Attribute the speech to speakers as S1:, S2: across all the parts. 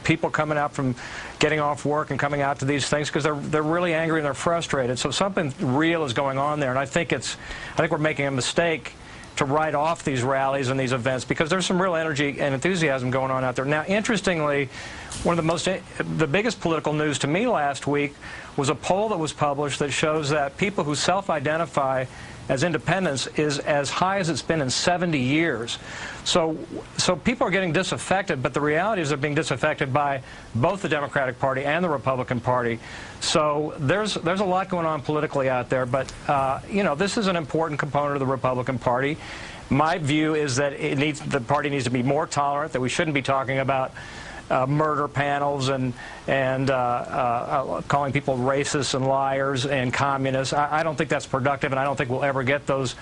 S1: people coming out from getting off work and coming out to these things because they're really angry and they're frustrated. So something real is going on there, and I think we're making a mistake to write off these rallies and these events because there's some real energy and enthusiasm going on out there. Now, interestingly, one of the biggest political news to me last week was a poll that was published that shows that people who self-identify as independents is as high as it's been in 70 years. So people are getting disaffected, but the reality is they're being disaffected by both the Democratic Party and the Republican Party. So there's a lot going on politically out there, but this is an important component of the Republican Party. My view is that the party needs to be more tolerant, that we shouldn't be talking about murder panels and calling people racists and liars and communists. I don't think that's productive, and I don't think we'll ever get those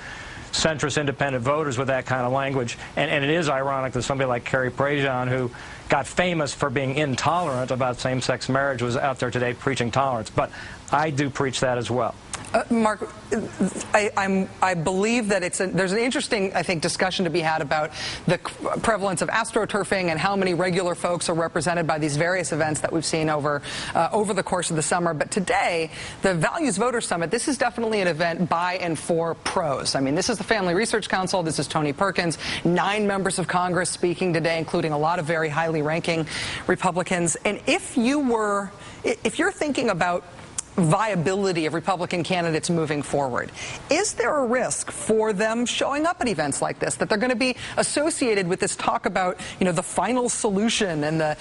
S1: centrist independent voters with that kind of language. And it is ironic that somebody like Carrie Prejean, who got famous for being intolerant about same-sex marriage, was out there today preaching tolerance. But I do preach that as well.
S2: Mark, I believe that there's an interesting, I think, discussion to be had about the prevalence of astroturfing and how many regular folks are represented by these various events that we've seen over the course of the summer. But today, the Values Voter Summit, this is definitely an event by and for pros. I mean, this is the Family Research Council. This is Tony Perkins, 9 members of Congress speaking today, including a lot of very highly ranking Republicans. And if you're thinking about viability of Republican candidates moving forward, is there a risk for them showing up at events like this, that they're going to be associated with this talk about, the final solution and the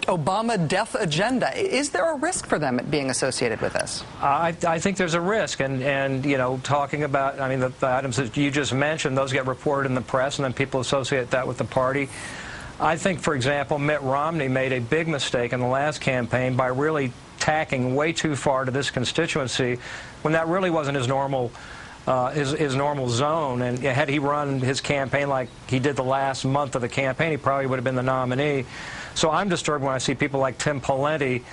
S2: Obama death agenda? Is there a risk for them at being associated with this?
S1: I think there's a risk, and talking about, the items that you just mentioned, those get reported in the press, and then people associate that with the party. I think, for example, Mitt Romney made a big mistake in the last campaign by really tacking way too far to this constituency when that really wasn't his normal zone. And had he run his campaign like he did the last month of the campaign, he probably would have been the nominee. So I'm disturbed when I see people like Tim Pawlenty,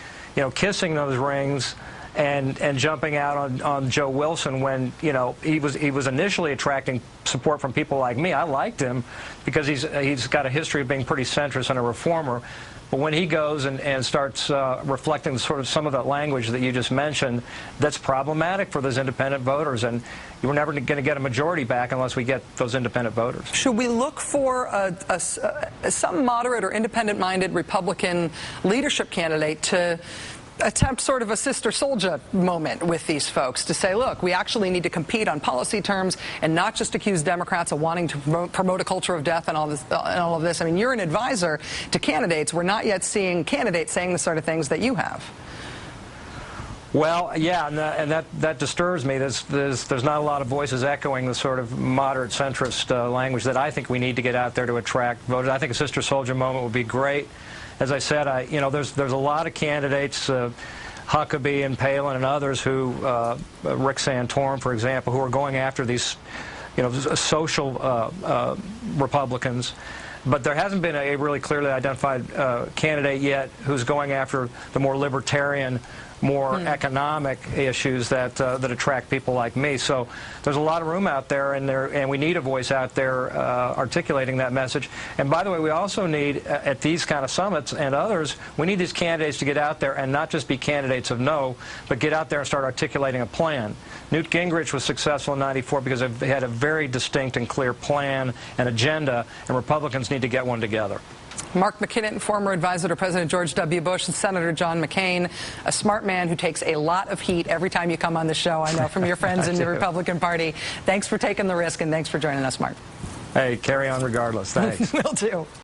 S1: kissing those rings and jumping out on Joe Wilson when he was initially attracting support from people like me. I liked him because he's got a history of being pretty centrist and a reformer. But when he goes and starts reflecting sort of some of that language that you just mentioned, that's problematic for those independent voters. And we're never going to get a majority back unless we get those independent voters. Should
S2: we look for some moderate or independent-minded Republican leadership candidate to attempt sort of a Sister Souljah moment with these folks to say, look, we actually need to compete on policy terms and not just accuse Democrats of wanting to promote a culture of death and all of this. I mean, you're an advisor to candidates. We're not yet seeing candidates saying the sort of things that you have.
S1: Well, yeah, and that disturbs me. There's not a lot of voices echoing the sort of moderate centrist language that I think we need to get out there to attract voters. I think a Sister Souljah moment would be great. As I said, there's a lot of candidates, Huckabee and Palin and others who, Rick Santorum, for example, who are going after these, social Republicans. But there hasn't been a really clearly identified candidate yet who's going after the more libertarian, more economic issues that attract people like me. So there's a lot of room out there, and we need a voice out there articulating that message. And by the way, we also need, at these kind of summits and others, we need these candidates to get out there and not just be candidates of no, but get out there and start articulating a plan. Newt Gingrich was successful in '94 because they had a very distinct and clear plan and agenda, and Republicans need to get one together.
S2: Mark McKinnon, former advisor to President George W. Bush and Senator John McCain, a smart man who takes a lot of heat every time you come on the show, I know, from your friends in the Republican Party. Thanks for taking the risk, and thanks for joining us, Mark.
S1: Hey, carry on regardless. Thanks.
S2: Will do.